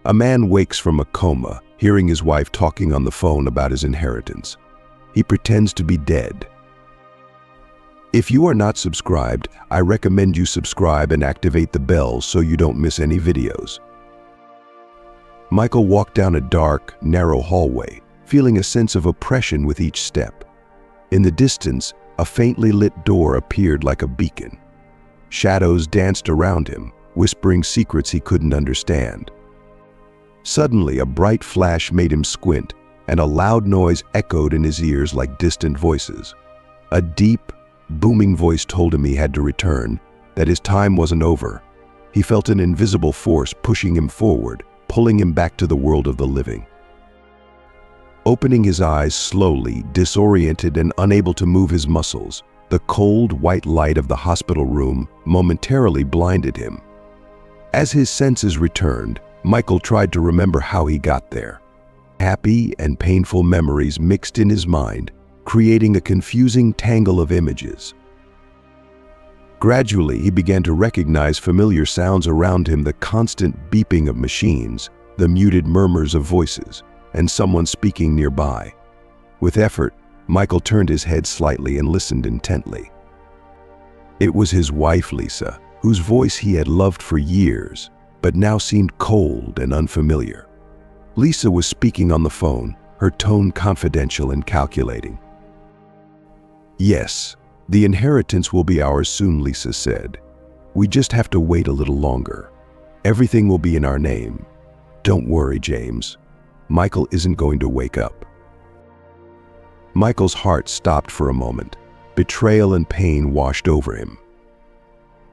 A man wakes from a coma, hearing his wife talking on the phone about his inheritance. He pretends to be dead. If you are not subscribed, I recommend you subscribe and activate the bell so you don't miss any videos. Michael walked down a dark, narrow hallway, feeling a sense of oppression with each step. In the distance, a faintly lit door appeared like a beacon. Shadows danced around him, whispering secrets he couldn't understand. Suddenly, a bright flash made him squint, and a loud noise echoed in his ears like distant voices. A deep, booming voice told him he had to return, that his time wasn't over. He felt an invisible force pushing him forward, pulling him back to the world of the living. Opening his eyes slowly, disoriented and unable to move his muscles, the cold, white light of the hospital room momentarily blinded him. As his senses returned, Michael tried to remember how he got there. Happy and painful memories mixed in his mind, creating a confusing tangle of images. Gradually, he began to recognize familiar sounds around him, the constant beeping of machines, the muted murmurs of voices, and someone speaking nearby. With effort, Michael turned his head slightly and listened intently. It was his wife, Lisa, whose voice he had loved for years, but now seemed cold and unfamiliar. Lisa was speaking on the phone, her tone confidential and calculating. "Yes, the inheritance will be ours soon," Lisa said. "We just have to wait a little longer. Everything will be in our name. Don't worry, James. Michael isn't going to wake up." Michael's heart stopped for a moment. Betrayal and pain washed over him.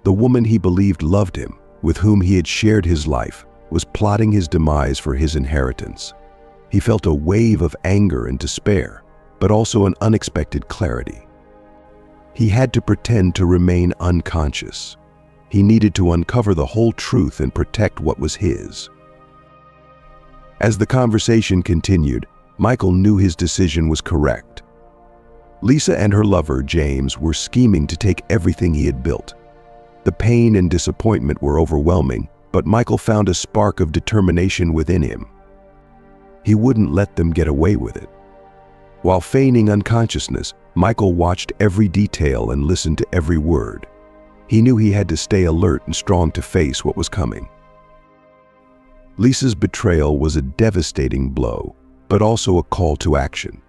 The woman he believed loved him, with whom he had shared his life, was plotting his demise for his inheritance. He felt a wave of anger and despair, but also an unexpected clarity. He had to pretend to remain unconscious. He needed to uncover the whole truth and protect what was his. As the conversation continued, Michael knew his decision was correct. Lisa and her lover, James, were scheming to take everything he had built. The pain and disappointment were overwhelming, but Michael found a spark of determination within him. He wouldn't let them get away with it. While feigning unconsciousness, Michael watched every detail and listened to every word. He knew he had to stay alert and strong to face what was coming. Lisa's betrayal was a devastating blow, but also a call to action.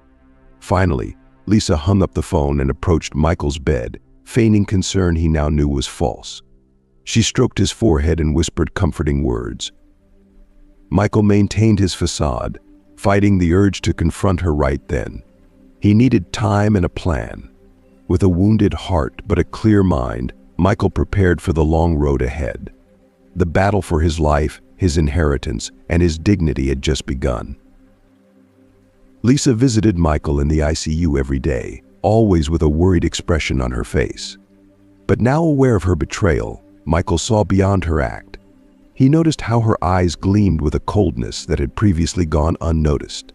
Finally, Lisa hung up the phone and approached Michael's bed, feigning concern he now knew was false. She stroked his forehead and whispered comforting words. Michael maintained his facade, fighting the urge to confront her right then. He needed time and a plan. With a wounded heart but a clear mind, Michael prepared for the long road ahead. The battle for his life, his inheritance, and his dignity had just begun. Lisa visited Michael in the ICU every day, always with a worried expression on her face. But now aware of her betrayal, Michael saw beyond her act. He noticed how her eyes gleamed with a coldness that had previously gone unnoticed.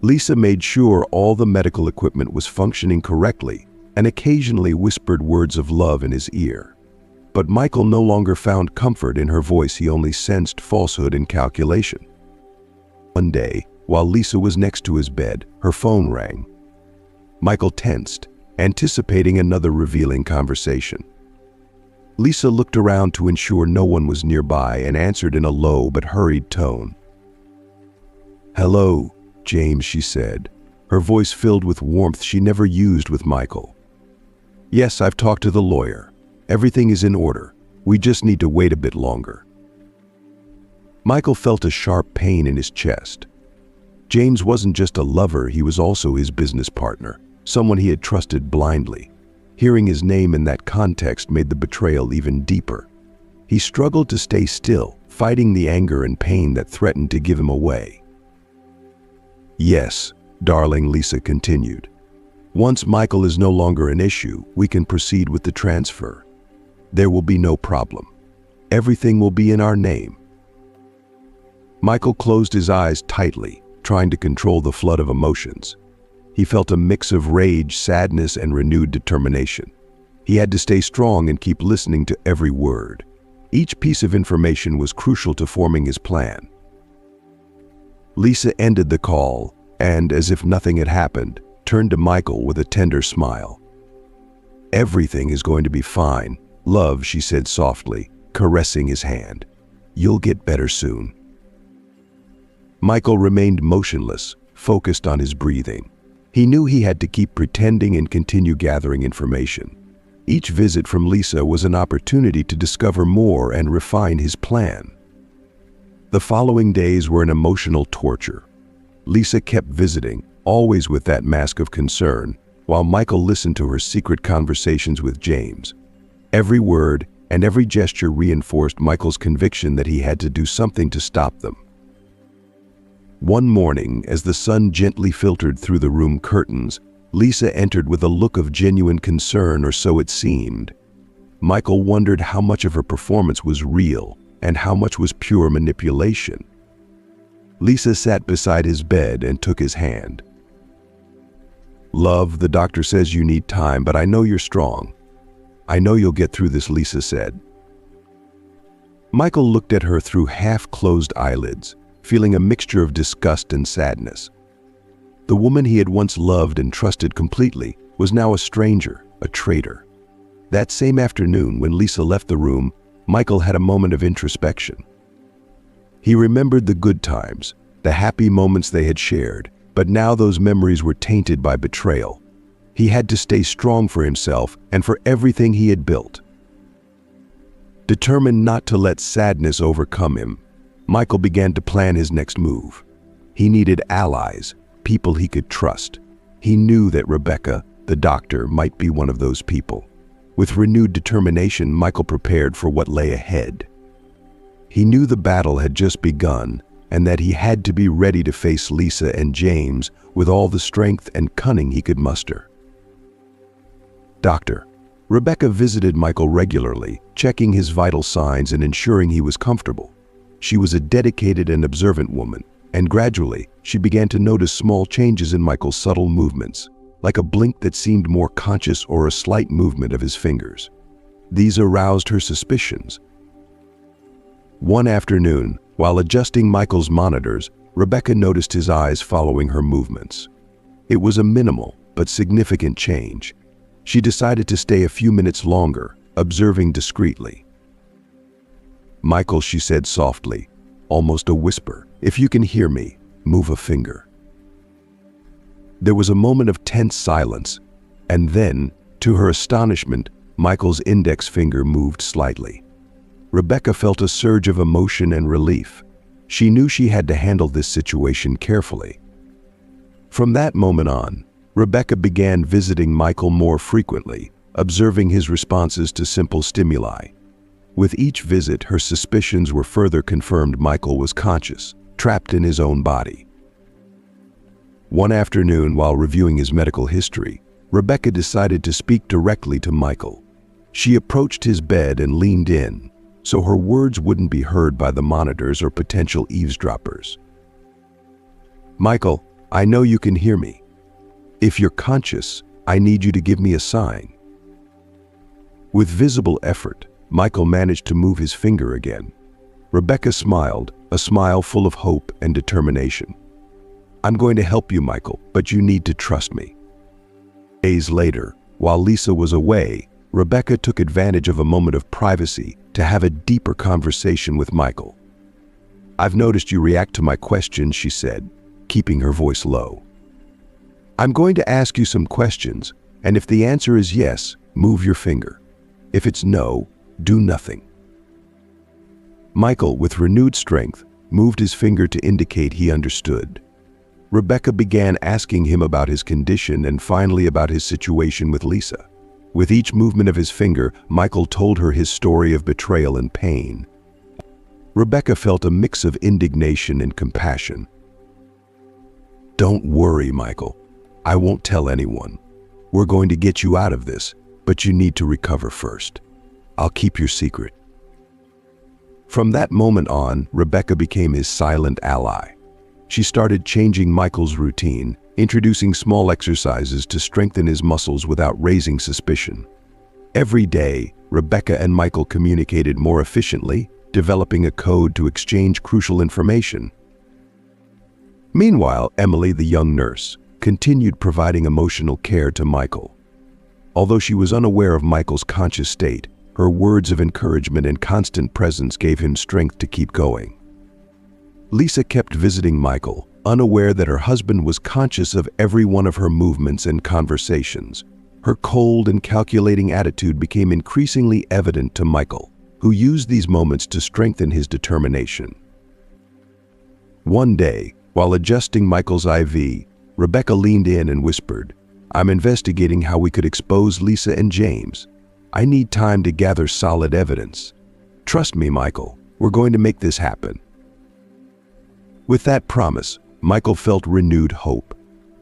Lisa made sure all the medical equipment was functioning correctly and occasionally whispered words of love in his ear. But Michael no longer found comfort in her voice. He only sensed falsehood and calculation. One day, while Lisa was next to his bed, her phone rang. Michael tensed, anticipating another revealing conversation. Lisa looked around to ensure no one was nearby and answered in a low but hurried tone. "Hello, James," she said, her voice filled with warmth she never used with Michael. "Yes, I've talked to the lawyer. Everything is in order. We just need to wait a bit longer." Michael felt a sharp pain in his chest. James wasn't just a lover, he was also his business partner, someone he had trusted blindly. Hearing his name in that context made the betrayal even deeper. He struggled to stay still, fighting the anger and pain that threatened to give him away. "Yes, darling," Lisa continued. "Once Michael is no longer an issue, we can proceed with the transfer. There will be no problem. Everything will be in our name." Michael closed his eyes tightly, trying to control the flood of emotions. He felt a mix of rage, sadness, and renewed determination. He had to stay strong and keep listening to every word. Each piece of information was crucial to forming his plan. Lisa ended the call and, as if nothing had happened, turned to Michael with a tender smile. "Everything is going to be fine, love," she said softly, caressing his hand. "You'll get better soon." Michael remained motionless, focused on his breathing. He knew he had to keep pretending and continue gathering information. Each visit from Lisa was an opportunity to discover more and refine his plan. The following days were an emotional torture. Lisa kept visiting, always with that mask of concern, while Michael listened to her secret conversations with James. Every word and every gesture reinforced Michael's conviction that he had to do something to stop them. One morning, as the sun gently filtered through the room curtains, Lisa entered with a look of genuine concern, or so it seemed. Michael wondered how much of her performance was real and how much was pure manipulation. Lisa sat beside his bed and took his hand. "Love, the doctor says you need time, but I know you're strong. I know you'll get through this," Lisa said. Michael looked at her through half-closed eyelids, feeling a mixture of disgust and sadness. The woman he had once loved and trusted completely was now a stranger, a traitor. That same afternoon, when Lisa left the room, Michael had a moment of introspection. He remembered the good times, the happy moments they had shared, but now those memories were tainted by betrayal. He had to stay strong for himself and for everything he had built. Determined not to let sadness overcome him, Michael began to plan his next move. He needed allies, people he could trust. He knew that Rebecca, the doctor, might be one of those people. With renewed determination, Michael prepared for what lay ahead. He knew the battle had just begun and that he had to be ready to face Lisa and James with all the strength and cunning he could muster. Doctor. Rebecca visited Michael regularly, checking his vital signs and ensuring he was comfortable. She was a dedicated and observant woman, and gradually she began to notice small changes in Michael's subtle movements, like a blink that seemed more conscious or a slight movement of his fingers. These aroused her suspicions. One afternoon, while adjusting Michael's monitors, Rebecca noticed his eyes following her movements. It was a minimal but significant change. She decided to stay a few minutes longer, observing discreetly. "Michael," she said softly, almost a whisper, "if you can hear me, move a finger." There was a moment of tense silence, and then, to her astonishment, Michael's index finger moved slightly. Rebecca felt a surge of emotion and relief. She knew she had to handle this situation carefully. From that moment on, Rebecca began visiting Michael more frequently, observing his responses to simple stimuli. With each visit, her suspicions were further confirmed. Michael was conscious, trapped in his own body. One afternoon, while reviewing his medical history, Rebecca decided to speak directly to Michael. She approached his bed and leaned in, so her words wouldn't be heard by the monitors or potential eavesdroppers. "Michael, I know you can hear me. If you're conscious, I need you to give me a sign." With visible effort, Michael managed to move his finger again. Rebecca smiled, a smile full of hope and determination. "I'm going to help you, Michael, but you need to trust me." Days later, while Lisa was away, Rebecca took advantage of a moment of privacy to have a deeper conversation with Michael. "I've noticed you react to my questions," she said, keeping her voice low. "I'm going to ask you some questions, and if the answer is yes, move your finger. If it's no, do nothing." Michael, with renewed strength, moved his finger to indicate he understood. Rebecca began asking him about his condition and finally about his situation with Lisa. With each movement of his finger, Michael told her his story of betrayal and pain. Rebecca felt a mix of indignation and compassion. "Don't worry, Michael. I won't tell anyone. We're going to get you out of this, but you need to recover first. I'll keep your secret." From that moment on, Rebecca became his silent ally. She started changing Michael's routine, introducing small exercises to strengthen his muscles without raising suspicion. Every day, Rebecca and Michael communicated more efficiently, developing a code to exchange crucial information. Meanwhile, Emily, the young nurse, continued providing emotional care to Michael. Although she was unaware of Michael's conscious state, her words of encouragement and constant presence gave him strength to keep going. Lisa kept visiting Michael, unaware that her husband was conscious of every one of her movements and conversations. Her cold and calculating attitude became increasingly evident to Michael, who used these moments to strengthen his determination. One day, while adjusting Michael's IV, Rebecca leaned in and whispered, "I'm investigating how we could expose Lisa and James. I need time to gather solid evidence. Trust me, Michael, we're going to make this happen." With that promise, Michael felt renewed hope.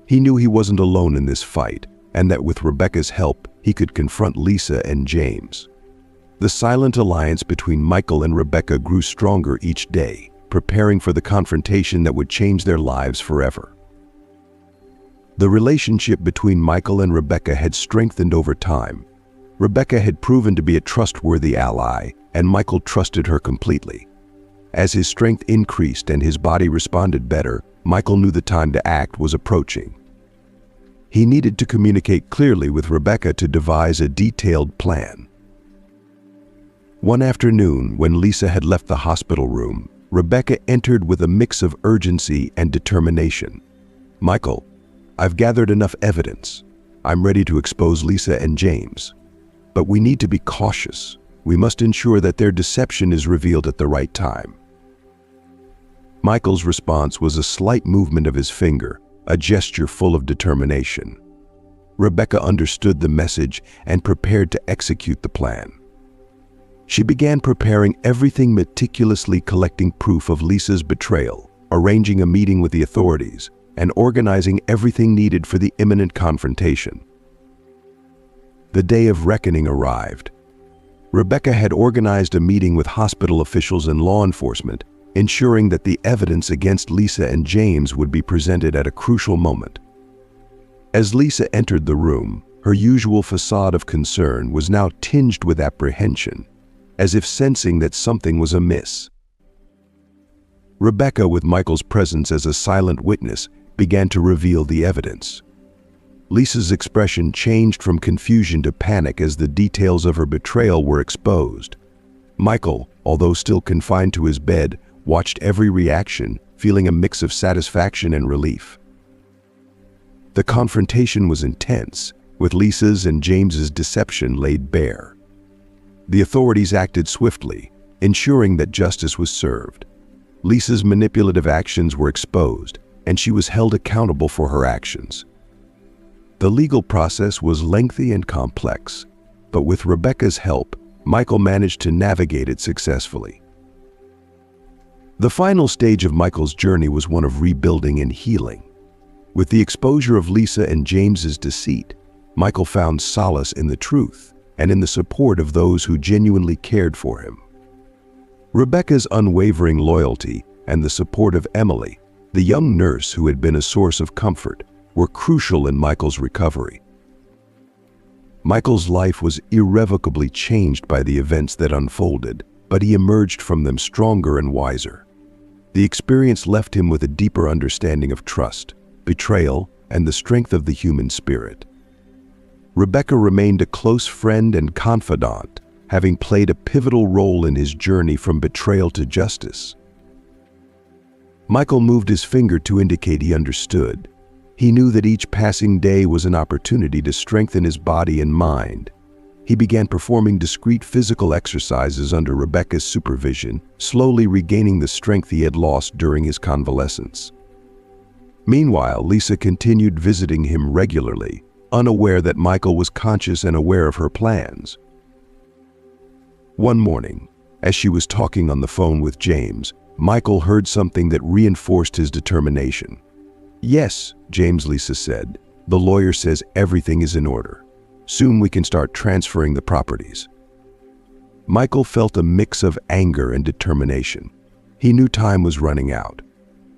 He knew he wasn't alone in this fight, and that with Rebecca's help, he could confront Lisa and James. The silent alliance between Michael and Rebecca grew stronger each day, preparing for the confrontation that would change their lives forever. The relationship between Michael and Rebecca had strengthened over time. Rebecca had proven to be a trustworthy ally, and Michael trusted her completely. As his strength increased and his body responded better, Michael knew the time to act was approaching. He needed to communicate clearly with Rebecca to devise a detailed plan. One afternoon, when Lisa had left the hospital room, Rebecca entered with a mix of urgency and determination. "Michael, I've gathered enough evidence. I'm ready to expose Lisa and James. But we need to be cautious. We must ensure that their deception is revealed at the right time." Michael's response was a slight movement of his finger, a gesture full of determination. Rebecca understood the message and prepared to execute the plan. She began preparing everything meticulously, collecting proof of Lisa's betrayal, arranging a meeting with the authorities, and organizing everything needed for the imminent confrontation. The day of reckoning arrived. Rebecca had organized a meeting with hospital officials and law enforcement, ensuring that the evidence against Lisa and James would be presented at a crucial moment. As Lisa entered the room, her usual facade of concern was now tinged with apprehension, as if sensing that something was amiss. Rebecca, with Michael's presence as a silent witness, began to reveal the evidence. Lisa's expression changed from confusion to panic as the details of her betrayal were exposed. Michael, although still confined to his bed, watched every reaction, feeling a mix of satisfaction and relief. The confrontation was intense, with Lisa's and James's deception laid bare. The authorities acted swiftly, ensuring that justice was served. Lisa's manipulative actions were exposed, and she was held accountable for her actions. The legal process was lengthy and complex, but with Rebecca's help, Michael managed to navigate it successfully. The final stage of Michael's journey was one of rebuilding and healing. With the exposure of Lisa and James's deceit, Michael found solace in the truth and in the support of those who genuinely cared for him. Rebecca's unwavering loyalty and the support of Emily, the young nurse who had been a source of comfort, were crucial in Michael's recovery. Michael's life was irrevocably changed by the events that unfolded, but he emerged from them stronger and wiser. The experience left him with a deeper understanding of trust, betrayal, and the strength of the human spirit. Rebecca remained a close friend and confidant, having played a pivotal role in his journey from betrayal to justice. Michael moved his finger to indicate he understood. He knew that each passing day was an opportunity to strengthen his body and mind. He began performing discreet physical exercises under Rebecca's supervision, slowly regaining the strength he had lost during his convalescence. Meanwhile, Lisa continued visiting him regularly, unaware that Michael was conscious and aware of her plans. One morning, as she was talking on the phone with James, Michael heard something that reinforced his determination. "Yes, James," Lisa said. "The lawyer says everything is in order. Soon we can start transferring the properties." Michael felt a mix of anger and determination. He knew time was running out.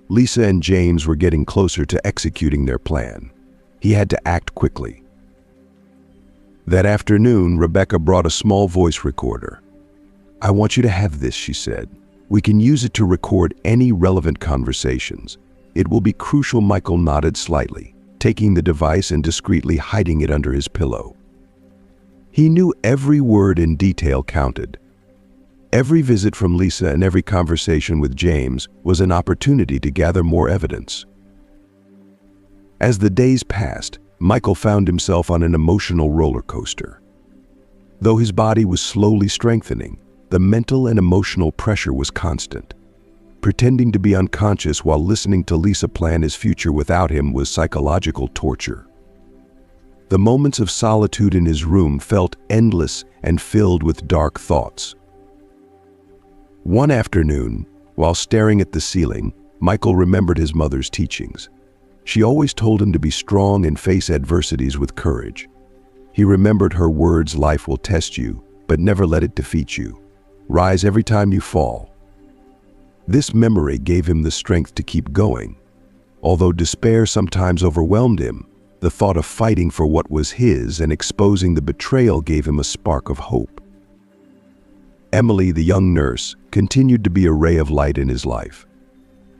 Lisa and James were getting closer to executing their plan. He had to act quickly. That afternoon, Rebecca brought a small voice recorder. "I want you to have this," she said. "We can use it to record any relevant conversations. It will be crucial." Michael nodded slightly, taking the device and discreetly hiding it under his pillow. He knew every word in detail counted. Every visit from Lisa and every conversation with James was an opportunity to gather more evidence. As the days passed, Michael found himself on an emotional roller coaster. Though his body was slowly strengthening, the mental and emotional pressure was constant. Pretending to be unconscious while listening to Lisa plan his future without him was psychological torture. The moments of solitude in his room felt endless and filled with dark thoughts. One afternoon, while staring at the ceiling, Michael remembered his mother's teachings. She always told him to be strong and face adversities with courage. He remembered her words, "Life will test you, but never let it defeat you. Rise every time you fall." This memory gave him the strength to keep going. Although despair sometimes overwhelmed him, the thought of fighting for what was his and exposing the betrayal gave him a spark of hope. Emily, the young nurse, continued to be a ray of light in his life.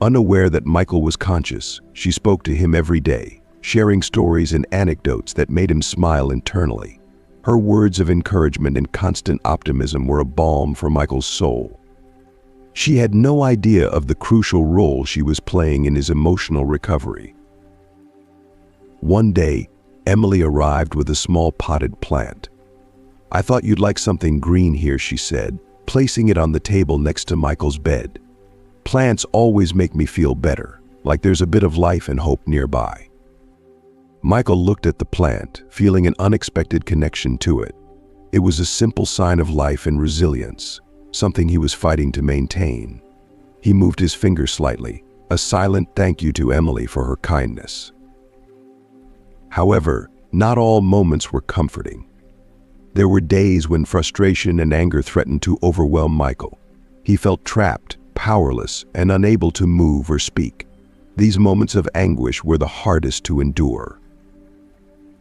Unaware that Michael was conscious, she spoke to him every day, sharing stories and anecdotes that made him smile internally. Her words of encouragement and constant optimism were a balm for Michael's soul. She had no idea of the crucial role she was playing in his emotional recovery. One day, Emily arrived with a small potted plant. "I thought you'd like something green here," she said, placing it on the table next to Michael's bed. "Plants always make me feel better, like there's a bit of life and hope nearby." Michael looked at the plant, feeling an unexpected connection to it. It was a simple sign of life and resilience, something he was fighting to maintain. He moved his finger slightly, a silent thank you to Emily for her kindness. However, not all moments were comforting. There were days when frustration and anger threatened to overwhelm Michael. He felt trapped, powerless, and unable to move or speak. These moments of anguish were the hardest to endure.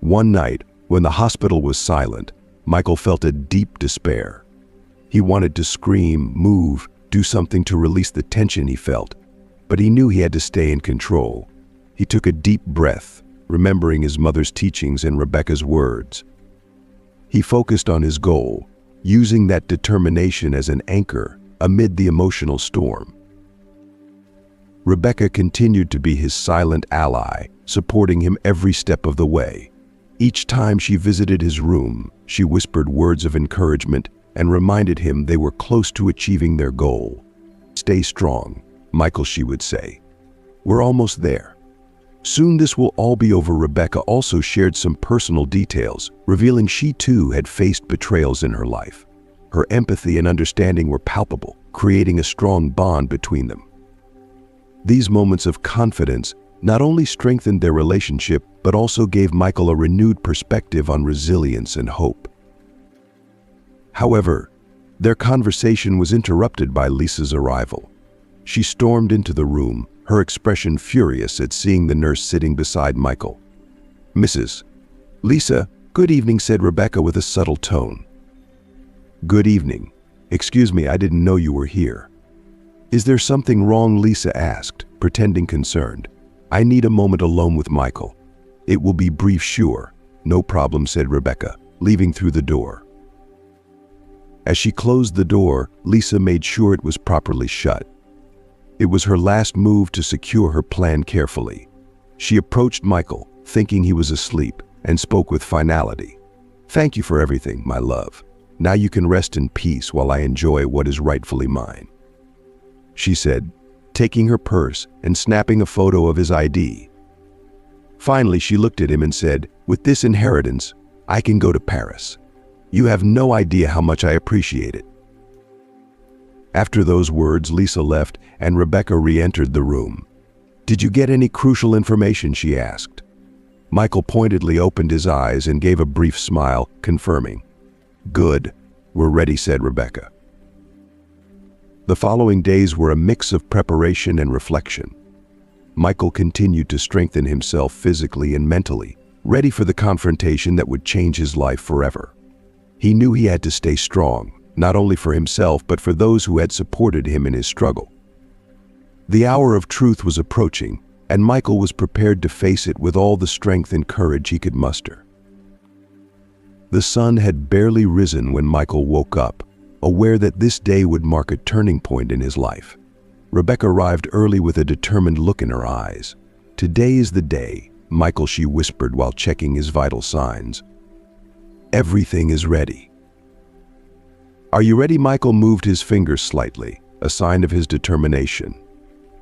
One night, when the hospital was silent, Michael felt a deep despair. He wanted to scream, move, do something to release the tension he felt, but he knew he had to stay in control. He took a deep breath, remembering his mother's teachings and Rebecca's words. He focused on his goal, using that determination as an anchor amid the emotional storm. Rebecca continued to be his silent ally, supporting him every step of the way. Each time she visited his room, she whispered words of encouragement and reminded him they were close to achieving their goal. "Stay strong, Michael," she would say. "We're almost there. Soon this will all be over." Rebecca also shared some personal details, revealing she too had faced betrayals in her life. Her empathy and understanding were palpable, creating a strong bond between them. These moments of confidence not only strengthened their relationship, but also gave Michael a renewed perspective on resilience and hope. However, their conversation was interrupted by Lisa's arrival. She stormed into the room, her expression furious at seeing the nurse sitting beside Michael. "Mrs. Lisa, good evening," said Rebecca with a subtle tone. "Good evening. Excuse me, I didn't know you were here." "Is there something wrong?" Lisa asked, pretending concerned. "I need a moment alone with Michael." "It will be brief, sure." "No problem," said Rebecca, leaving through the door. As she closed the door, Lisa made sure it was properly shut. It was her last move to secure her plan carefully. She approached Michael, thinking he was asleep, and spoke with finality. "Thank you for everything, my love. Now you can rest in peace while I enjoy what is rightfully mine," she said, taking her purse and snapping a photo of his ID. Finally, she looked at him and said, "With this inheritance, I can go to Paris. You have no idea how much I appreciate it." After those words, Lisa left and Rebecca re-entered the room. "Did you get any crucial information?" she asked. Michael pointedly opened his eyes and gave a brief smile, confirming. "Good. We're ready," said Rebecca. The following days were a mix of preparation and reflection. Michael continued to strengthen himself physically and mentally, ready for the confrontation that would change his life forever. He knew he had to stay strong, not only for himself but for those who had supported him in his struggle. The hour of truth was approaching, and Michael was prepared to face it with all the strength and courage he could muster. The sun had barely risen when Michael woke up, aware that this day would mark a turning point in his life. Rebecca arrived early with a determined look in her eyes. "Today is the day, Michael," she whispered while checking his vital signs. "Everything is ready." "Are you ready?" Michael moved his fingers slightly, a sign of his determination.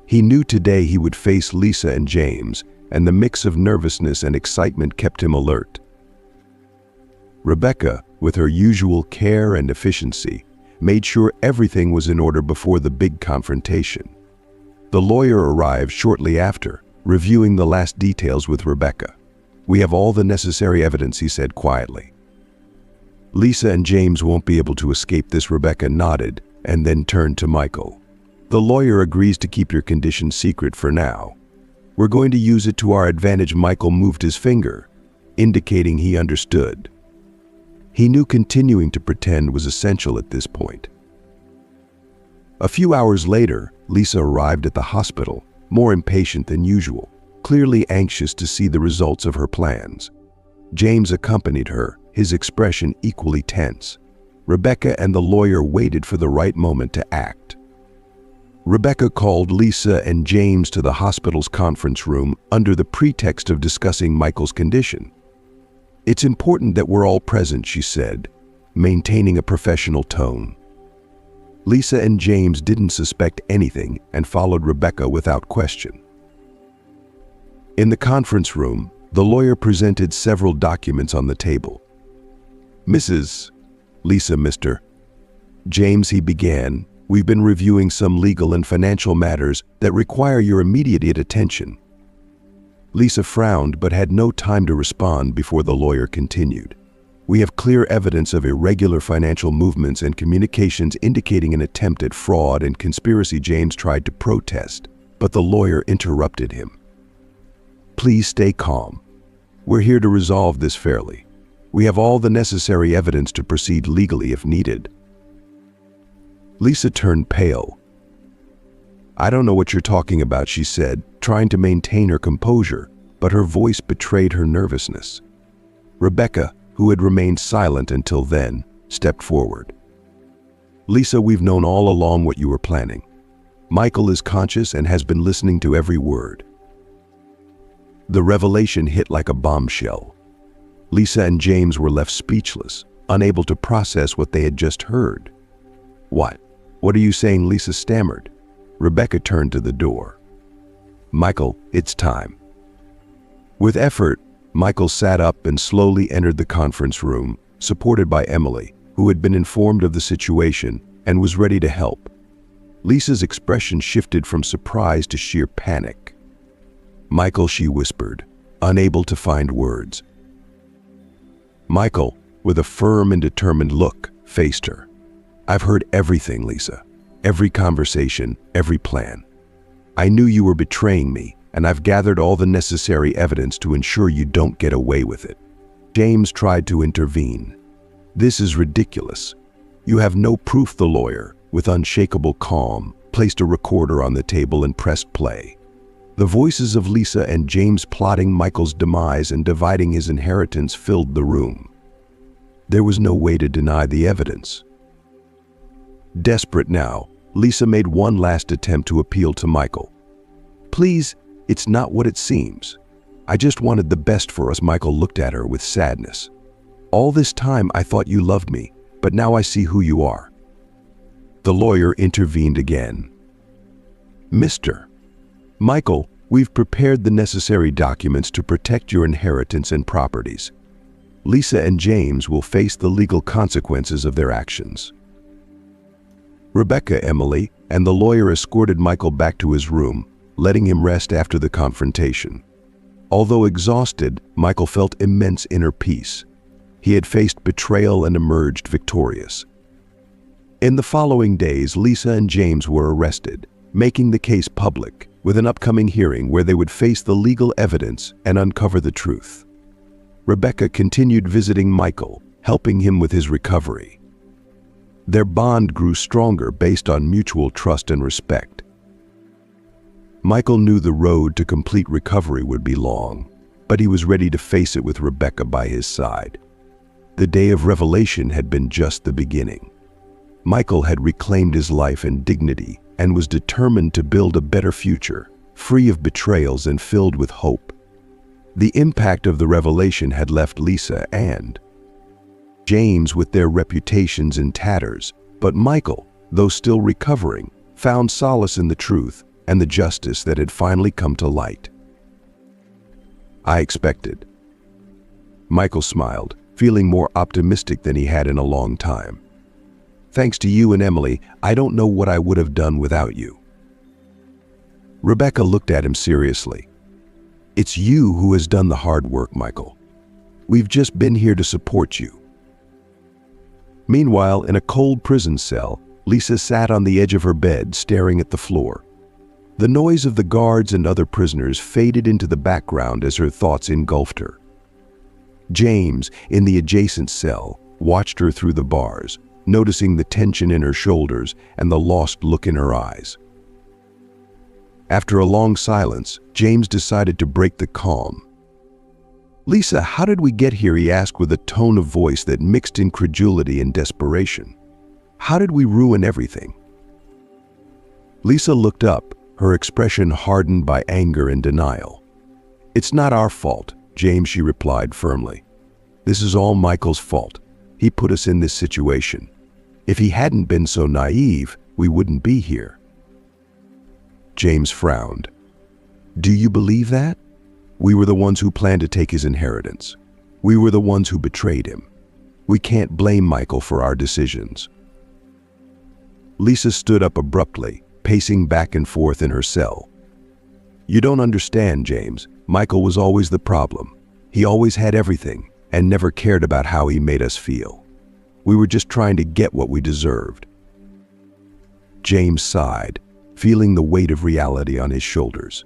He knew today he would face Lisa and James, and the mix of nervousness and excitement kept him alert. Rebecca, with her usual care and efficiency, made sure everything was in order before the big confrontation. The lawyer arrived shortly after, reviewing the last details with Rebecca. "We have all the necessary evidence," he said quietly. "Lisa and James won't be able to escape this." Rebecca nodded and then turned to Michael. "The lawyer agrees to keep your condition secret for now. We're going to use it to our advantage." Michael moved his finger, indicating he understood. He knew continuing to pretend was essential at this point. A few hours later, Lisa arrived at the hospital, more impatient than usual, clearly anxious to see the results of her plans. James accompanied her, his expression equally tense. Rebecca and the lawyer waited for the right moment to act. Rebecca called Lisa and James to the hospital's conference room under the pretext of discussing Michael's condition. "It's important that we're all present," she said, maintaining a professional tone. Lisa and James didn't suspect anything and followed Rebecca without question. In the conference room, the lawyer presented several documents on the table. "Mrs. Lisa, Mr. James," he began, "we've been reviewing some legal and financial matters that require your immediate attention." Lisa frowned but had no time to respond before the lawyer continued. "We have clear evidence of irregular financial movements and communications indicating an attempt at fraud and conspiracy." James tried to protest, but the lawyer interrupted him. "Please stay calm. We're here to resolve this fairly. We have all the necessary evidence to proceed legally if needed." Lisa turned pale. "I don't know what you're talking about," she said, trying to maintain her composure, but her voice betrayed her nervousness. Rebecca, who had remained silent until then, stepped forward. "Lisa, we've known all along what you were planning. Michael is conscious and has been listening to every word." The revelation hit like a bombshell. Lisa and James were left speechless, unable to process what they had just heard. What are you saying?" Lisa stammered. Rebecca turned to the door. "Michael, it's time." With effort, Michael sat up and slowly entered the conference room, supported by Emily, who had been informed of the situation and was ready to help. Lisa's expression shifted from surprise to sheer panic. "Michael," she whispered, unable to find words. Michael, with a firm and determined look, faced her. "I've heard everything, Lisa. Every conversation, every plan. I knew you were betraying me, and I've gathered all the necessary evidence to ensure you don't get away with it." James tried to intervene. "This is ridiculous. You have no proof." The lawyer, with unshakable calm, placed a recorder on the table and pressed play. The voices of Lisa and James plotting Michael's demise and dividing his inheritance filled the room. There was no way to deny the evidence. Desperate now, Lisa made one last attempt to appeal to Michael. "Please, it's not what it seems. I just wanted the best for us." Michael looked at her with sadness. "All this time I thought you loved me, but now I see who you are." The lawyer intervened again. "Mr. Michael, we've prepared the necessary documents to protect your inheritance and properties. Lisa and James will face the legal consequences of their actions." Rebecca, Emily, and the lawyer escorted Michael back to his room, letting him rest after the confrontation. Although exhausted, Michael felt immense inner peace. He had faced betrayal and emerged victorious. In the following days, Lisa and James were arrested, making the case public, with an upcoming hearing where they would face the legal evidence and uncover the truth. Rebecca continued visiting Michael, helping him with his recovery. Their bond grew stronger based on mutual trust and respect. Michael knew the road to complete recovery would be long, but he was ready to face it with Rebecca by his side. The day of revelation had been just the beginning. Michael had reclaimed his life and dignity and was determined to build a better future, free of betrayals and filled with hope. The impact of the revelation had left Lisa and James with their reputations in tatters, but Michael, though still recovering, found solace in the truth and the justice that had finally come to light. I expected. Michael smiled, feeling more optimistic than he had in a long time. Thanks to you and Emily, I don't know what I would have done without you. Rebecca looked at him seriously. It's you who has done the hard work, Michael. We've just been here to support you. Meanwhile, in a cold prison cell, Lisa sat on the edge of her bed, staring at the floor. The noise of the guards and other prisoners faded into the background as her thoughts engulfed her. James, in the adjacent cell, watched her through the bars, noticing the tension in her shoulders and the lost look in her eyes. After a long silence, James decided to break the calm. "Lisa, how did we get here?" he asked with a tone of voice that mixed incredulity and desperation. "How did we ruin everything?" Lisa looked up, her expression hardened by anger and denial. "It's not our fault, James," she replied firmly. "This is all Michael's fault. He put us in this situation. If he hadn't been so naive, we wouldn't be here." James frowned. "Do you believe that? We were the ones who planned to take his inheritance. We were the ones who betrayed him. We can't blame Michael for our decisions." Lisa stood up abruptly, pacing back and forth in her cell. "You don't understand, James. Michael was always the problem. He always had everything and never cared about how he made us feel. We were just trying to get what we deserved." James sighed, feeling the weight of reality on his shoulders.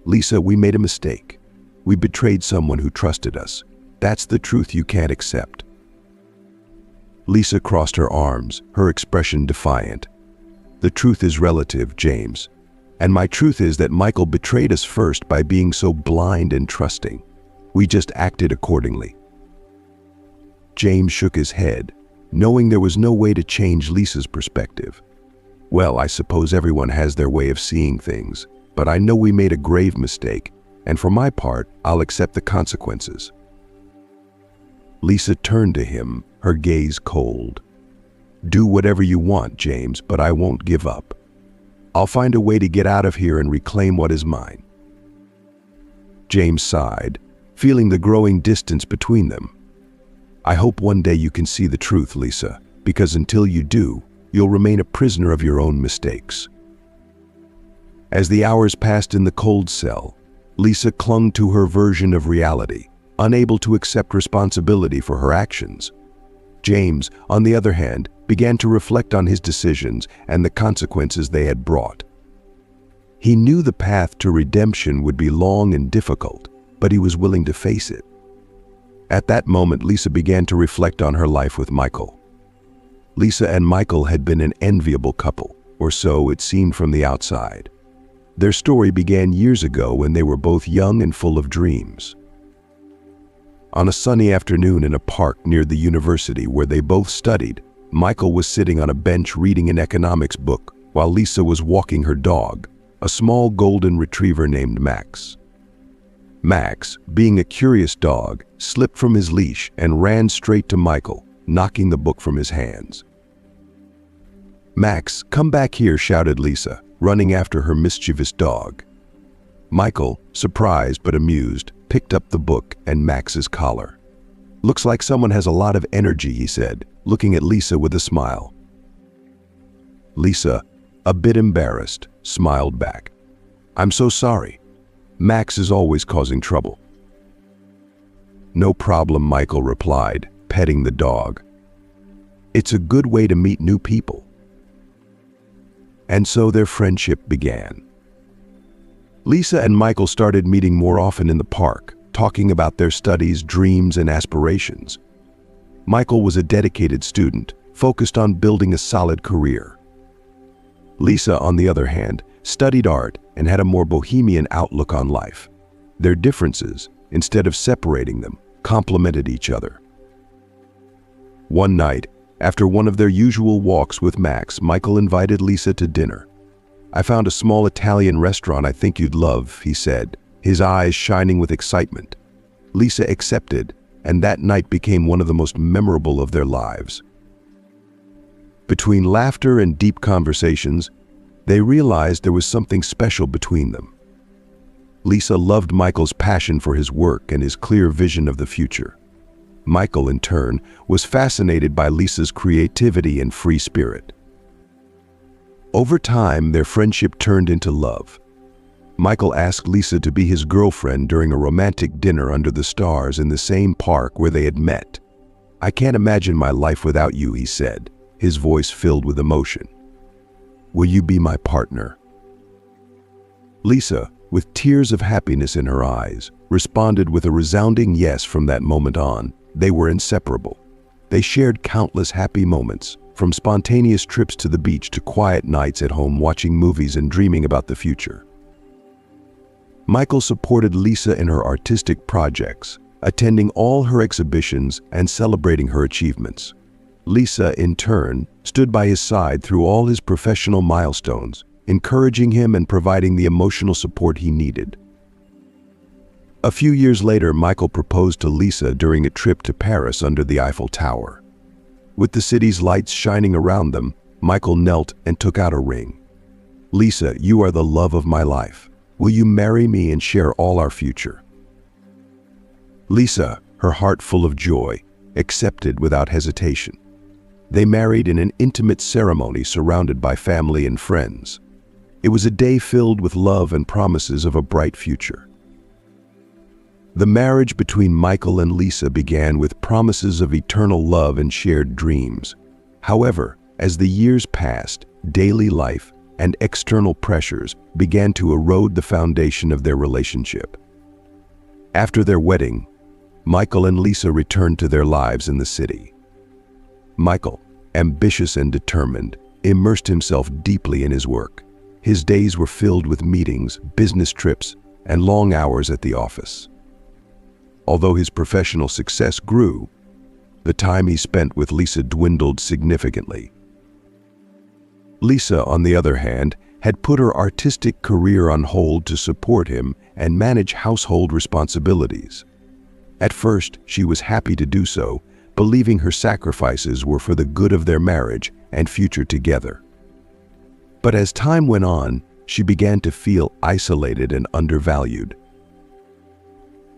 "Lisa, we made a mistake. We betrayed someone who trusted us. That's the truth you can't accept." Lisa crossed her arms, her expression defiant. "The truth is relative, James. And my truth is that Michael betrayed us first by being so blind and trusting. We just acted accordingly." James shook his head, knowing there was no way to change Lisa's perspective. "Well, I suppose everyone has their way of seeing things, but I know we made a grave mistake, and for my part, I'll accept the consequences." Lisa turned to him, her gaze cold. "Do whatever you want, James, but I won't give up. I'll find a way to get out of here and reclaim what is mine." James sighed, feeling the growing distance between them. "I hope one day you can see the truth, Lisa, because until you do, you'll remain a prisoner of your own mistakes." As the hours passed in the cold cell, Lisa clung to her version of reality, unable to accept responsibility for her actions. James, on the other hand, began to reflect on his decisions and the consequences they had brought. He knew the path to redemption would be long and difficult, but he was willing to face it. At that moment, Lisa began to reflect on her life with Michael. Lisa and Michael had been an enviable couple, or so it seemed from the outside. Their story began years ago when they were both young and full of dreams. On a sunny afternoon in a park near the university where they both studied, Michael was sitting on a bench reading an economics book while Lisa was walking her dog, a small golden retriever named Max. Max, being a curious dog, slipped from his leash and ran straight to Michael, knocking the book from his hands. "Max, come back here," shouted Lisa, running after her mischievous dog. Michael, surprised but amused, picked up the book and Max's collar. "Looks like someone has a lot of energy," he said, looking at Lisa with a smile. Lisa, a bit embarrassed, smiled back. "I'm so sorry. Max is always causing trouble." "No problem," Michael replied, petting the dog. "It's a good way to meet new people." And so their friendship began. Lisa and Michael started meeting more often in the park, talking about their studies, dreams, and aspirations. Michael was a dedicated student, focused on building a solid career. Lisa, on the other hand, studied art and had a more bohemian outlook on life. Their differences, instead of separating them, complemented each other. One night, after one of their usual walks with Max, Michael invited Lisa to dinner. "I found a small Italian restaurant I think you'd love," he said, his eyes shining with excitement. Lisa accepted, and that night became one of the most memorable of their lives. Between laughter and deep conversations, they realized there was something special between them. Lisa loved Michael's passion for his work and his clear vision of the future. Michael, in turn, was fascinated by Lisa's creativity and free spirit. Over time, their friendship turned into love. Michael asked Lisa to be his girlfriend during a romantic dinner under the stars in the same park where they had met. "I can't imagine my life without you," he said, his voice filled with emotion. "Will you be my partner?" Lisa, with tears of happiness in her eyes, responded with a resounding yes. From that moment on, they were inseparable. They shared countless happy moments, from spontaneous trips to the beach to quiet nights at home watching movies and dreaming about the future. Michael supported Lisa in her artistic projects, attending all her exhibitions and celebrating her achievements. Lisa, in turn, stood by his side through all his professional milestones, encouraging him and providing the emotional support he needed. A few years later, Michael proposed to Lisa during a trip to Paris under the Eiffel Tower. With the city's lights shining around them, Michael knelt and took out a ring. "Lisa, you are the love of my life. Will you marry me and share all our future?" Lisa, her heart full of joy, accepted without hesitation. They married in an intimate ceremony surrounded by family and friends. It was a day filled with love and promises of a bright future. The marriage between Michael and Lisa began with promises of eternal love and shared dreams. However, as the years passed, daily life and external pressures began to erode the foundation of their relationship. After their wedding, Michael and Lisa returned to their lives in the city. Michael, ambitious and determined, immersed himself deeply in his work. His days were filled with meetings, business trips, and long hours at the office. Although his professional success grew, the time he spent with Lisa dwindled significantly. Lisa, on the other hand, had put her artistic career on hold to support him and manage household responsibilities. At first, she was happy to do so, believing her sacrifices were for the good of their marriage and future together. But as time went on, she began to feel isolated and undervalued.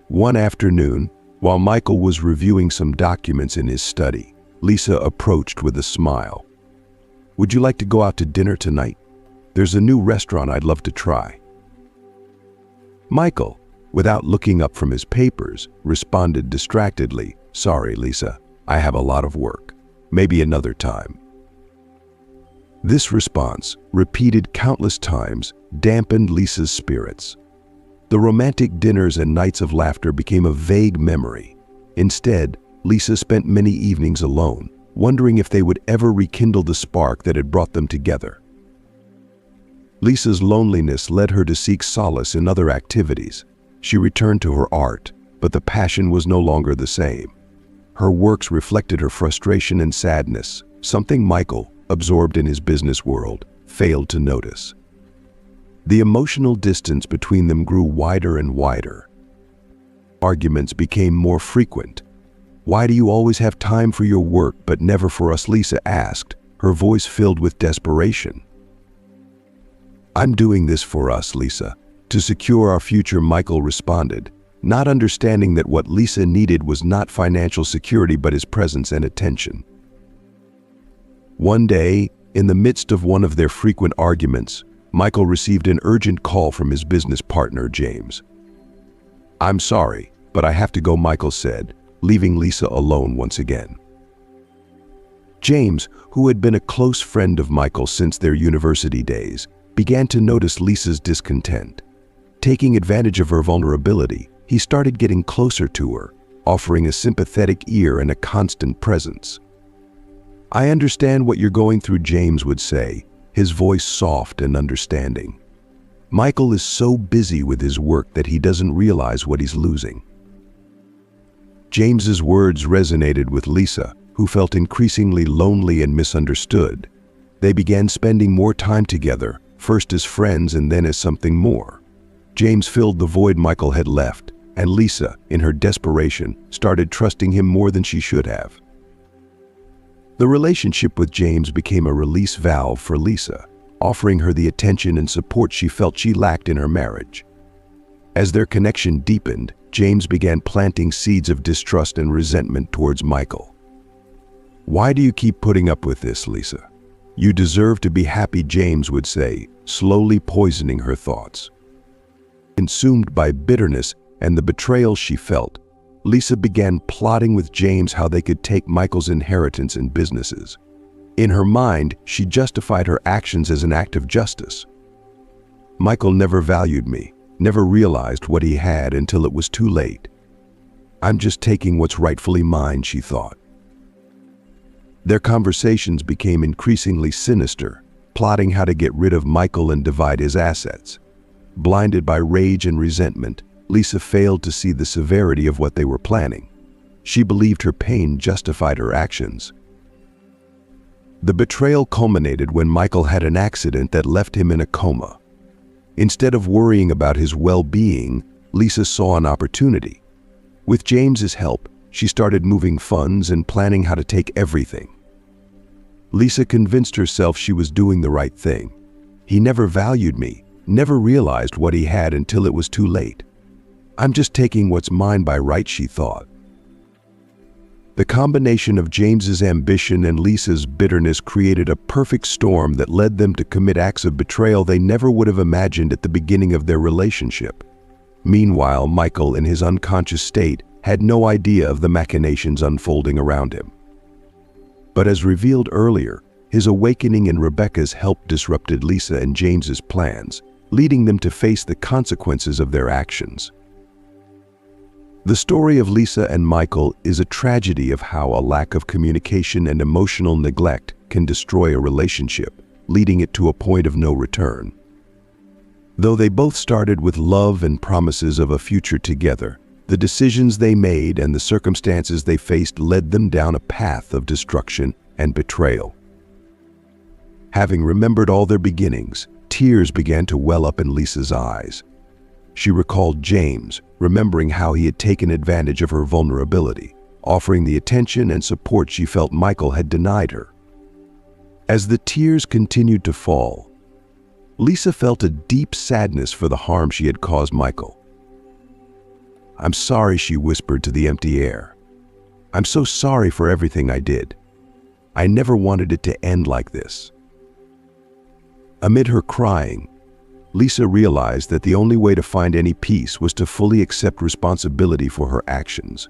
One afternoon, while Michael was reviewing some documents in his study, Lisa approached with a smile. "Would you like to go out to dinner tonight? There's a new restaurant I'd love to try." Michael, without looking up from his papers, responded distractedly, "Sorry, Lisa, I have a lot of work. Maybe another time." This response, repeated countless times, dampened Lisa's spirits. The romantic dinners and nights of laughter became a vague memory. Instead, Lisa spent many evenings alone, wondering if they would ever rekindle the spark that had brought them together. Lisa's loneliness led her to seek solace in other activities. She returned to her art, but the passion was no longer the same. Her works reflected her frustration and sadness, something Michael, absorbed in his business world, failed to notice. The emotional distance between them grew wider and wider. Arguments became more frequent. "Why do you always have time for your work but never for us?" Lisa asked, her voice filled with desperation. "I'm doing this for us, Lisa, to secure our future," Michael responded, not understanding that what Lisa needed was not financial security but his presence and attention. One day, in the midst of one of their frequent arguments, Michael received an urgent call from his business partner, James. "I'm sorry, but I have to go," Michael said, leaving Lisa alone once again. James, who had been a close friend of Michael since their university days, began to notice Lisa's discontent. Taking advantage of her vulnerability, he started getting closer to her, offering a sympathetic ear and a constant presence. "I understand what you're going through," James would say, his voice soft and understanding. Michael is so busy with his work that he doesn't realize what he's losing. James's words resonated with Lisa, who felt increasingly lonely and misunderstood. They began spending more time together, first as friends and then as something more. James filled the void Michael had left, and Lisa, in her desperation, started trusting him more than she should have. The relationship with James became a release valve for Lisa, offering her the attention and support she felt she lacked in her marriage. As their connection deepened, James began planting seeds of distrust and resentment towards Michael. "Why do you keep putting up with this, Lisa? You deserve to be happy," James would say, slowly poisoning her thoughts. Consumed by bitterness and the betrayal she felt, Lisa began plotting with James how they could take Michael's inheritance and businesses. In her mind, she justified her actions as an act of justice. "Michael never valued me, never realized what he had until it was too late. I'm just taking what's rightfully mine," she thought. Their conversations became increasingly sinister, plotting how to get rid of Michael and divide his assets. Blinded by rage and resentment, Lisa failed to see the severity of what they were planning. She believed her pain justified her actions. The betrayal culminated when Michael had an accident that left him in a coma. Instead of worrying about his well-being, Lisa saw an opportunity. With James's help, she started moving funds and planning how to take everything. Lisa convinced herself she was doing the right thing. "He never valued me, never realized what he had until it was too late. I'm just taking what's mine by right," she thought. The combination of James's ambition and Lisa's bitterness created a perfect storm that led them to commit acts of betrayal they never would have imagined at the beginning of their relationship. Meanwhile, Michael, in his unconscious state, had no idea of the machinations unfolding around him. But as revealed earlier, his awakening in Rebecca's help disrupted Lisa and James's plans, leading them to face the consequences of their actions. The story of Lisa and Michael is a tragedy of how a lack of communication and emotional neglect can destroy a relationship, leading it to a point of no return. Though they both started with love and promises of a future together, the decisions they made and the circumstances they faced led them down a path of destruction and betrayal. Having remembered all their beginnings, tears began to well up in Lisa's eyes. She recalled James, remembering how he had taken advantage of her vulnerability, offering the attention and support she felt Michael had denied her. As the tears continued to fall, Lisa felt a deep sadness for the harm she had caused Michael. "I'm sorry," she whispered to the empty air. "I'm so sorry for everything I did. I never wanted it to end like this." Amid her crying, Lisa realized that the only way to find any peace was to fully accept responsibility for her actions.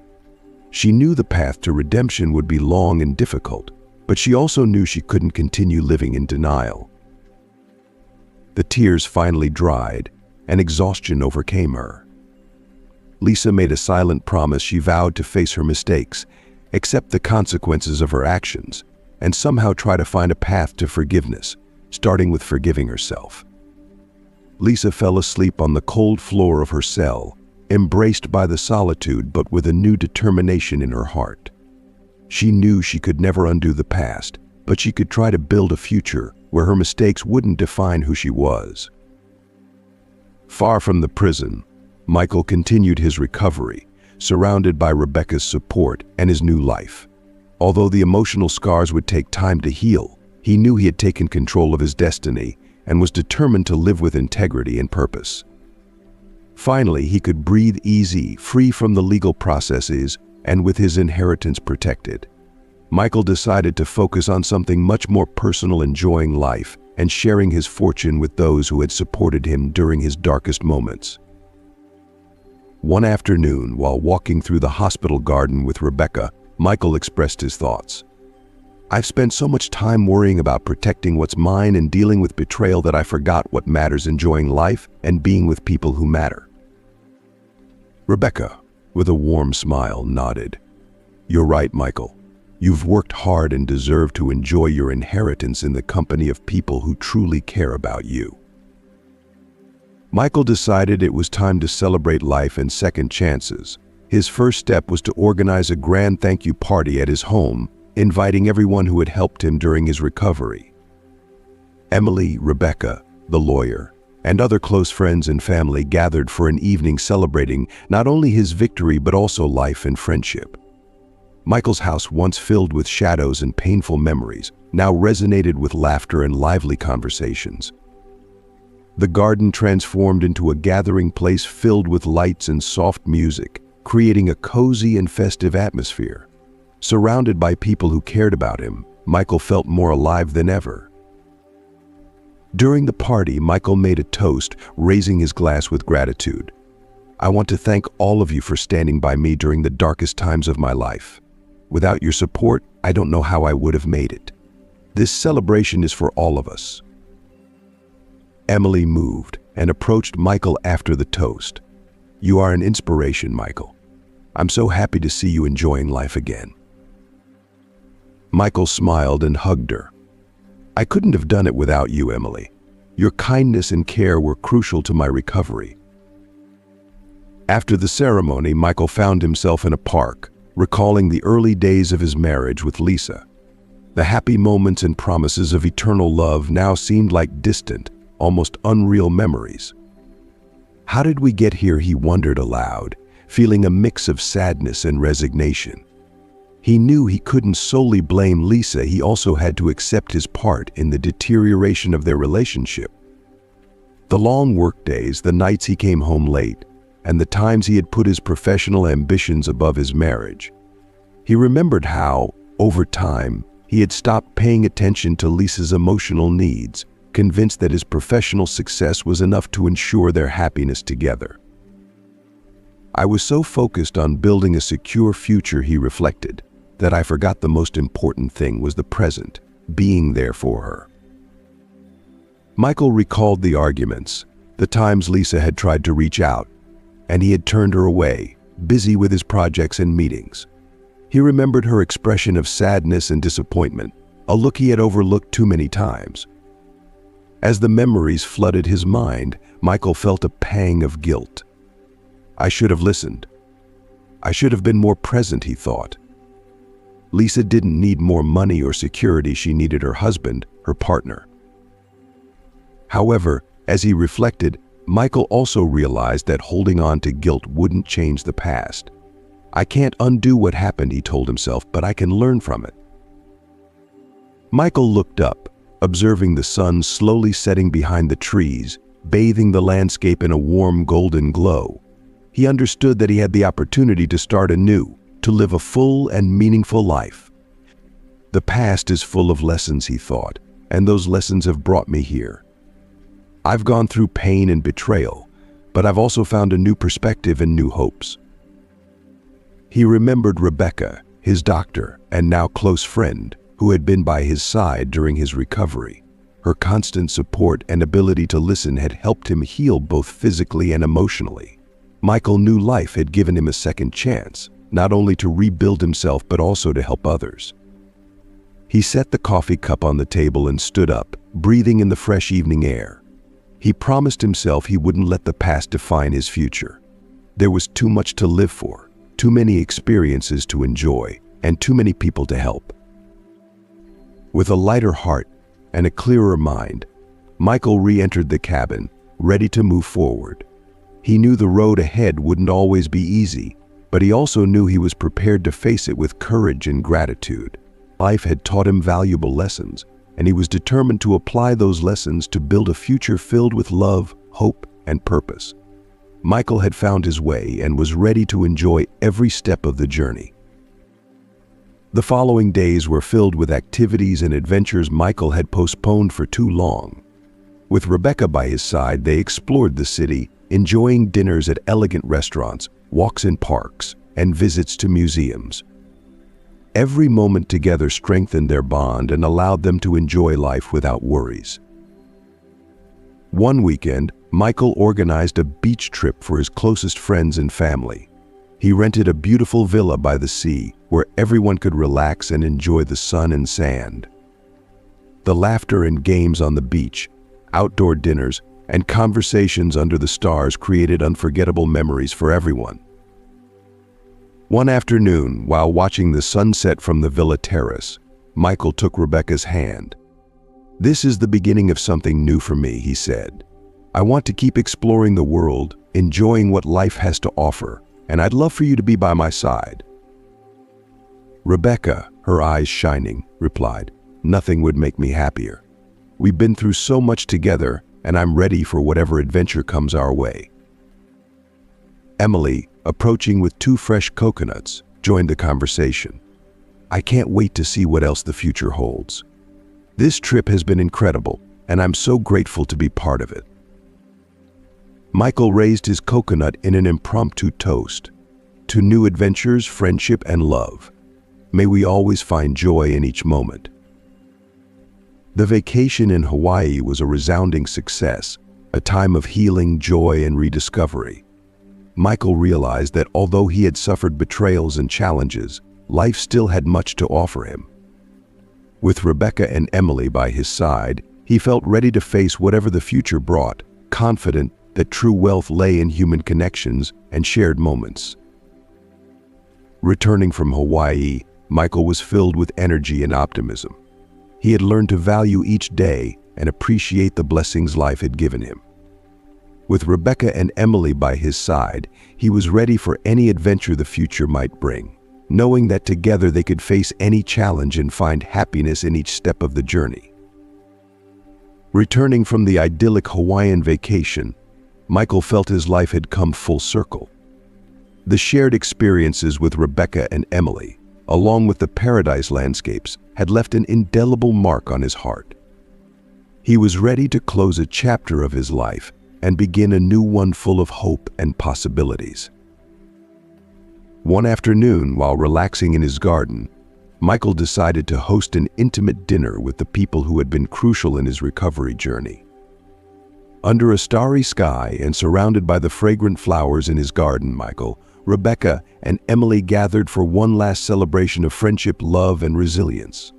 She knew the path to redemption would be long and difficult, but she also knew she couldn't continue living in denial. The tears finally dried, and exhaustion overcame her. Lisa made a silent promise. She vowed to face her mistakes, accept the consequences of her actions, and somehow try to find a path to forgiveness, starting with forgiving herself. Lisa fell asleep on the cold floor of her cell, embraced by the solitude but with a new determination in her heart. She knew she could never undo the past, but she could try to build a future where her mistakes wouldn't define who she was. Far from the prison, Michael continued his recovery, surrounded by Rebecca's support and his new life. Although the emotional scars would take time to heal, he knew he had taken control of his destiny and was determined to live with integrity and purpose. Finally, he could breathe easy, free from the legal processes and with his inheritance protected. Michael decided to focus on something much more personal, enjoying life and sharing his fortune with those who had supported him during his darkest moments. One afternoon, while walking through the hospital garden with Rebecca, Michael expressed his thoughts. "I've spent so much time worrying about protecting what's mine and dealing with betrayal that I forgot what matters: enjoying life and being with people who matter." Rebecca, with a warm smile, nodded. "You're right, Michael. You've worked hard and deserve to enjoy your inheritance in the company of people who truly care about you." Michael decided it was time to celebrate life and second chances. His first step was to organize a grand thank you party at his home, inviting everyone who had helped him during his recovery. Emily, Rebecca, the lawyer, and other close friends and family gathered for an evening celebrating not only his victory but also life and friendship. Michael's house, once filled with shadows and painful memories, now resonated with laughter and lively conversations. The garden transformed into a gathering place filled with lights and soft music, creating a cozy and festive atmosphere. Surrounded by people who cared about him, Michael felt more alive than ever. During the party, Michael made a toast, raising his glass with gratitude. "I want to thank all of you for standing by me during the darkest times of my life. Without your support, I don't know how I would have made it. This celebration is for all of us." Emily moved and approached Michael after the toast. "You are an inspiration, Michael. I'm so happy to see you enjoying life again." Michael smiled and hugged her. "I couldn't have done it without you, Emily. Your kindness and care were crucial to my recovery." After the ceremony, Michael found himself in a park, recalling the early days of his marriage with Lisa. The happy moments and promises of eternal love now seemed like distant, almost unreal memories. "How did we get here?" he wondered aloud, feeling a mix of sadness and resignation. He knew he couldn't solely blame Lisa, he also had to accept his part in the deterioration of their relationship. The long workdays, the nights he came home late, and the times he had put his professional ambitions above his marriage. He remembered how, over time, he had stopped paying attention to Lisa's emotional needs, convinced that his professional success was enough to ensure their happiness together. "I was so focused on building a secure future," he reflected, "that I forgot the most important thing was the present, being there for her." Michael recalled the arguments, the times Lisa had tried to reach out, and he had turned her away, busy with his projects and meetings. He remembered her expression of sadness and disappointment, a look he had overlooked too many times. As the memories flooded his mind, Michael felt a pang of guilt. "I should have listened. I should have been more present," he thought. Lisa didn't need more money or security, she needed her husband, her partner. However, as he reflected, Michael also realized that holding on to guilt wouldn't change the past. "I can't undo what happened," he told himself, "but I can learn from it." Michael looked up, observing the sun slowly setting behind the trees, bathing the landscape in a warm golden glow. He understood that he had the opportunity to start anew, to live a full and meaningful life. "The past is full of lessons," he thought, "and those lessons have brought me here. I've gone through pain and betrayal, but I've also found a new perspective and new hopes." He remembered Rebecca, his doctor and now close friend, who had been by his side during his recovery. Her constant support and ability to listen had helped him heal both physically and emotionally. Michael knew life had given him a second chance, not only to rebuild himself but also to help others. He set the coffee cup on the table and stood up, breathing in the fresh evening air. He promised himself he wouldn't let the past define his future. There was too much to live for, too many experiences to enjoy, and too many people to help. With a lighter heart and a clearer mind, Michael re-entered the cabin, ready to move forward. He knew the road ahead wouldn't always be easy, but he also knew he was prepared to face it with courage and gratitude. Life had taught him valuable lessons, and he was determined to apply those lessons to build a future filled with love, hope, and purpose. Michael had found his way and was ready to enjoy every step of the journey. The following days were filled with activities and adventures Michael had postponed for too long. With Rebecca by his side, they explored the city, enjoying dinners at elegant restaurants, walks in parks, and visits to museums. Every moment together strengthened their bond and allowed them to enjoy life without worries. One weekend, Michael organized a beach trip for his closest friends and family. He rented a beautiful villa by the sea where everyone could relax and enjoy the sun and sand. The laughter and games on the beach, outdoor dinners, and conversations under the stars created unforgettable memories for everyone. One afternoon, while watching the sunset from the villa terrace, Michael took Rebecca's hand. "This is the beginning of something new for me," he said. "I want to keep exploring the world, enjoying what life has to offer, and I'd love for you to be by my side." Rebecca, her eyes shining, replied, "Nothing would make me happier. We've been through so much together, and I'm ready for whatever adventure comes our way." Emily, approaching with 2 fresh coconuts, joined the conversation. "I can't wait to see what else the future holds. This trip has been incredible, and I'm so grateful to be part of it." Michael raised his coconut in an impromptu toast. "To new adventures, friendship, and love. May we always find joy in each moment." The vacation in Hawaii was a resounding success, a time of healing, joy, and rediscovery. Michael realized that although he had suffered betrayals and challenges, life still had much to offer him. With Rebecca and Emily by his side, he felt ready to face whatever the future brought, confident that true wealth lay in human connections and shared moments. Returning from Hawaii, Michael was filled with energy and optimism. He had learned to value each day and appreciate the blessings life had given him. With Rebecca and Emily by his side, he was ready for any adventure the future might bring, knowing that together they could face any challenge and find happiness in each step of the journey. Returning from the idyllic Hawaiian vacation, Michael felt his life had come full circle. The shared experiences with Rebecca and Emily, along with the paradise landscapes, had left an indelible mark on his heart. He was ready to close a chapter of his life and begin a new one full of hope and possibilities. One afternoon, while relaxing in his garden, Michael decided to host an intimate dinner with the people who had been crucial in his recovery journey. Under a starry sky and surrounded by the fragrant flowers in his garden, Michael, Rebecca, and Emily gathered for one last celebration of friendship, love, and resilience.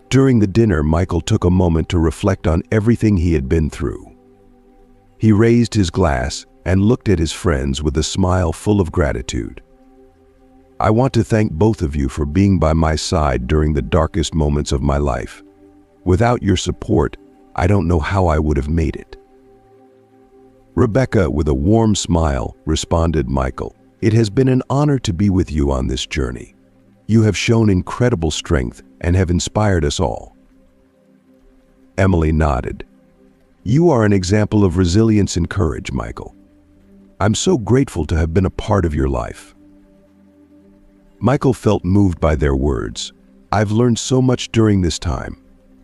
During the dinner, Michael took a moment to reflect on everything he had been through. He raised his glass and looked at his friends with a smile full of gratitude. "I want to thank both of you for being by my side during the darkest moments of my life. Without your support, I don't know how I would have made it." Rebecca, with a warm smile, responded, "Michael, it has been an honor to be with you on this journey. You have shown incredible strength and have inspired us all." Emily nodded. "You are an example of resilience and courage, Michael. I'm so grateful to have been a part of your life." Michael felt moved by their words. "I've learned so much during this time.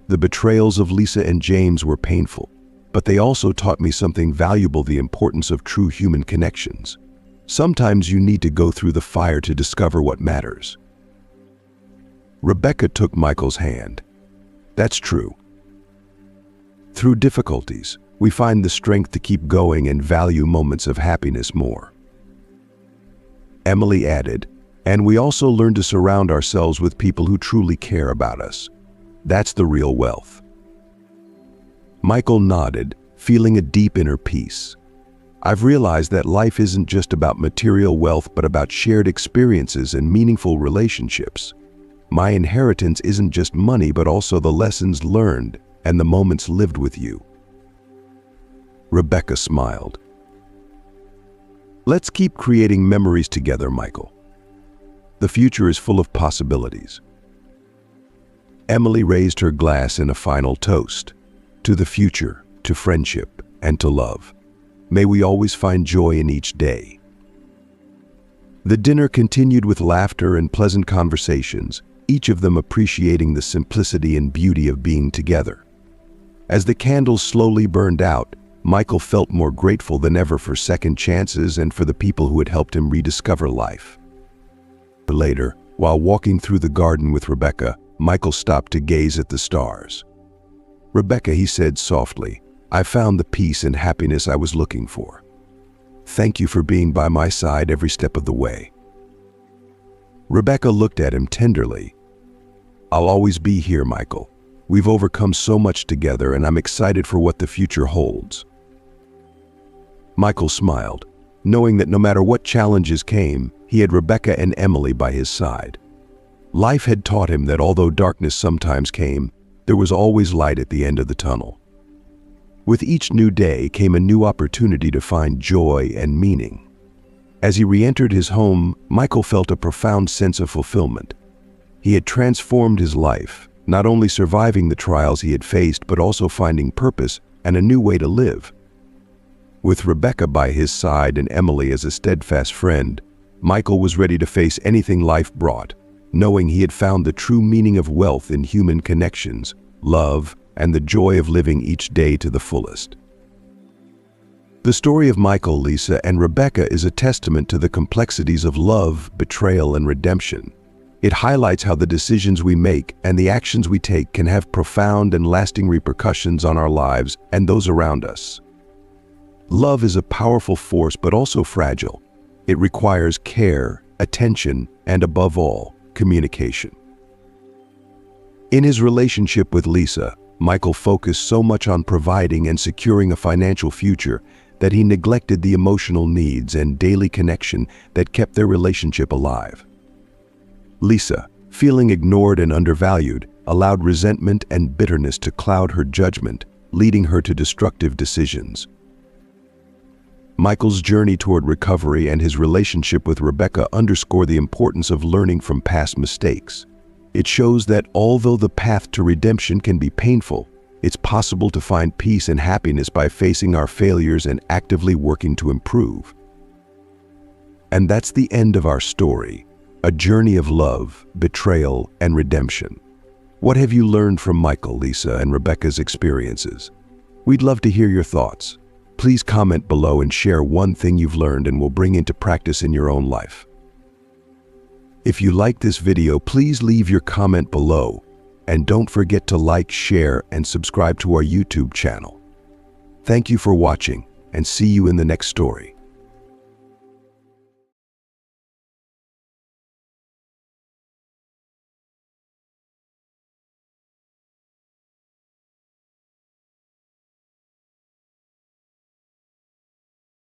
The betrayals of Lisa and James were painful, but they also taught me something valuable: the importance of true human connections. Sometimes you need to go through the fire to discover what matters." Rebecca took Michael's hand. "That's true. Through difficulties, we find the strength to keep going and value moments of happiness more." Emily added, "And we also learn to surround ourselves with people who truly care about us. That's the real wealth." Michael nodded, feeling a deep inner peace. "I've realized that life isn't just about material wealth, but about shared experiences and meaningful relationships. My inheritance isn't just money, but also the lessons learned and the moments lived with you." Rebecca smiled. "Let's keep creating memories together, Michael. The future is full of possibilities." Emily raised her glass in a final toast. "To the future, to friendship, and to love. May we always find joy in each day." The dinner continued with laughter and pleasant conversations, each of them appreciating the simplicity and beauty of being together. As the candles slowly burned out, Michael felt more grateful than ever for second chances and for the people who had helped him rediscover life. Later, while walking through the garden with Rebecca, Michael stopped to gaze at the stars. "Rebecca," he said softly, I found the peace and happiness I was looking for. Thank you for being by my side every step of the way." Rebecca looked at him tenderly. "I'll always be here, Michael. We've overcome so much together, and I'm excited for what the future holds." Michael smiled, knowing that no matter what challenges came, he had Rebecca and Emily by his side. Life had taught him that although darkness sometimes came, there was always light at the end of the tunnel. With each new day came a new opportunity to find joy and meaning. As he re-entered his home, Michael felt a profound sense of fulfillment. He had transformed his life, not only surviving the trials he had faced, but also finding purpose and a new way to live. With Rebecca by his side and Emily as a steadfast friend, Michael was ready to face anything life brought, knowing he had found the true meaning of wealth in human connections, love, and the joy of living each day to the fullest. The story of Michael, Lisa, and Rebecca is a testament to the complexities of love, betrayal, and redemption. It highlights how the decisions we make and the actions we take can have profound and lasting repercussions on our lives and those around us. Love is a powerful force, but also fragile. It requires care, attention, and above all, communication. In his relationship with Lisa, Michael focused so much on providing and securing a financial future that he neglected the emotional needs and daily connection that kept their relationship alive. Lisa, feeling ignored and undervalued, allowed resentment and bitterness to cloud her judgment, leading her to destructive decisions. Michael's journey toward recovery and his relationship with Rebecca underscore the importance of learning from past mistakes. It shows that although the path to redemption can be painful, it's possible to find peace and happiness by facing our failures and actively working to improve. And that's the end of our story, a journey of love, betrayal, and redemption. What have you learned from Michael, Lisa, and Rebecca's experiences? We'd love to hear your thoughts. Please comment below and share one thing you've learned and will bring into practice in your own life. If you liked this video, please leave your comment below. And don't forget to like, share, and subscribe to our YouTube channel. Thank you for watching, and see you in the next story.